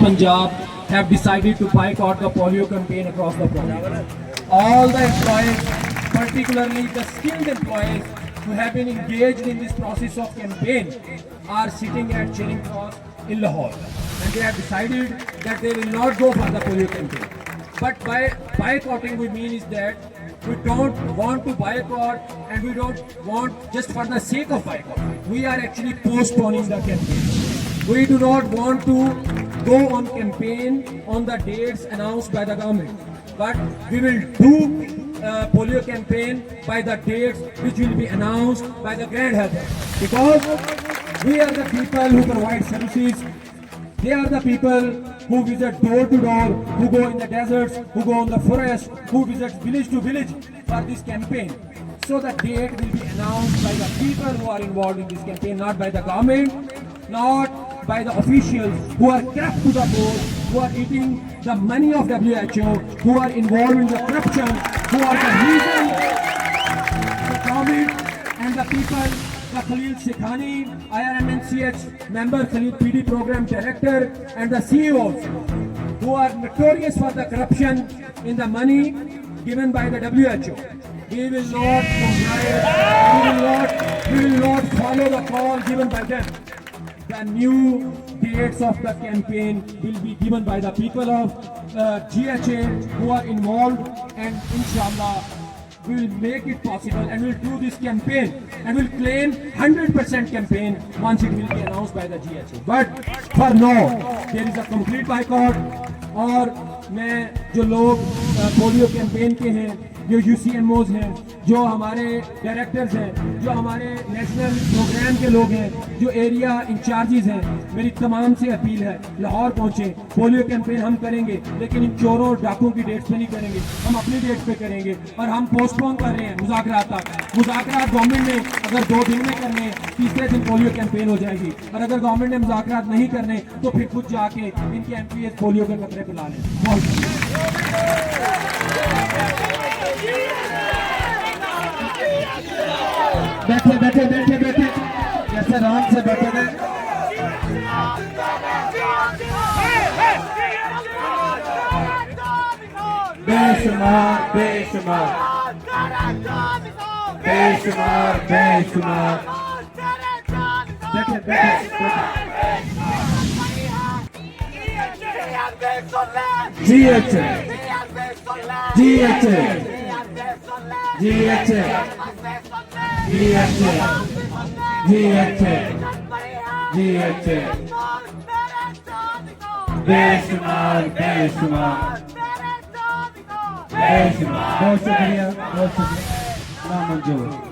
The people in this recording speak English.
Punjab have decided to boycott the polio campaign across the country. All the employees, particularly the skilled employees who have been engaged in this process of campaign, are sitting at Charing Cross in Lahore, and they have decided that they will not go for the polio campaign. But by boycotting, we mean is that we don't want to boycott, and we don't want just for the sake of boycott. We are actually postponing the campaign. We do not want to go on campaign on the dates announced by the government, but we will do polio campaign by the dates which will be announced by the Grand Health, because we are the people who provide services. They are the people who visit door to door, who go in the deserts, who go in the forest, who visit village to village for this campaign. So the date will be announced by the people who are involved in this campaign, not by the government, not by the officials who are corrupt to the core, who are eating the money of WHO, who are involved in the corruption, who are the reason the government and the people. The Khalil Shekhani, IRMNCH member, Khalil PD program director, and the CEOs who are notorious for the corruption in the money given by the WHO. We will not comply, we will not follow the call given by them. The new dates of the campaign will be given by the people of GHA who are involved, and inshallah we will make it possible, and we'll do this campaign, and we'll claim 100% campaign once it will be announced by the GHA. But for now, there is a complete boycott. और मैं जो लोग polio campaign के हैं, जो UCMOs हैं, जो हमारे डायरेक्टर्स हैं, जो हमारे नेशनल प्रोग्राम के लोग हैं, जो एरिया इंचार्जेस हैं, मेरी तमाम से अपील है, लाहौर पहुँचे, पोलियो कैंपेन हम करेंगे, लेकिन इन चोरों डाकुओं की डेट्स पे नहीं करेंगे, हम अपनी डेट्स पे करेंगे। और हम पोस्टपोन कर रहे हैं मुज़ाकरात तक। मुज़ाकरात गवर्नमेंट ने अगर 2 दिन में करने, तीसरे दिन पोलियो कैंपेन हो जाएगी, और अगर गवर्नमेंट ने मुज़ाकरात नहीं करने तो फिर खुद जाके इनके MPs पोलियो के कपड़े पिला लें। बैठे बैठे बैठे बैठे जैसे आराम से बैठे थे। बेशुमार बेशुमार बेशुमार बेशुमार बैठे बैठे GHA GHA GHA GHA GHA बेशुमार बेशुमार बेशुमार। बहुत शुक्रिया, बहुत शुक्रिया। नामंजूर।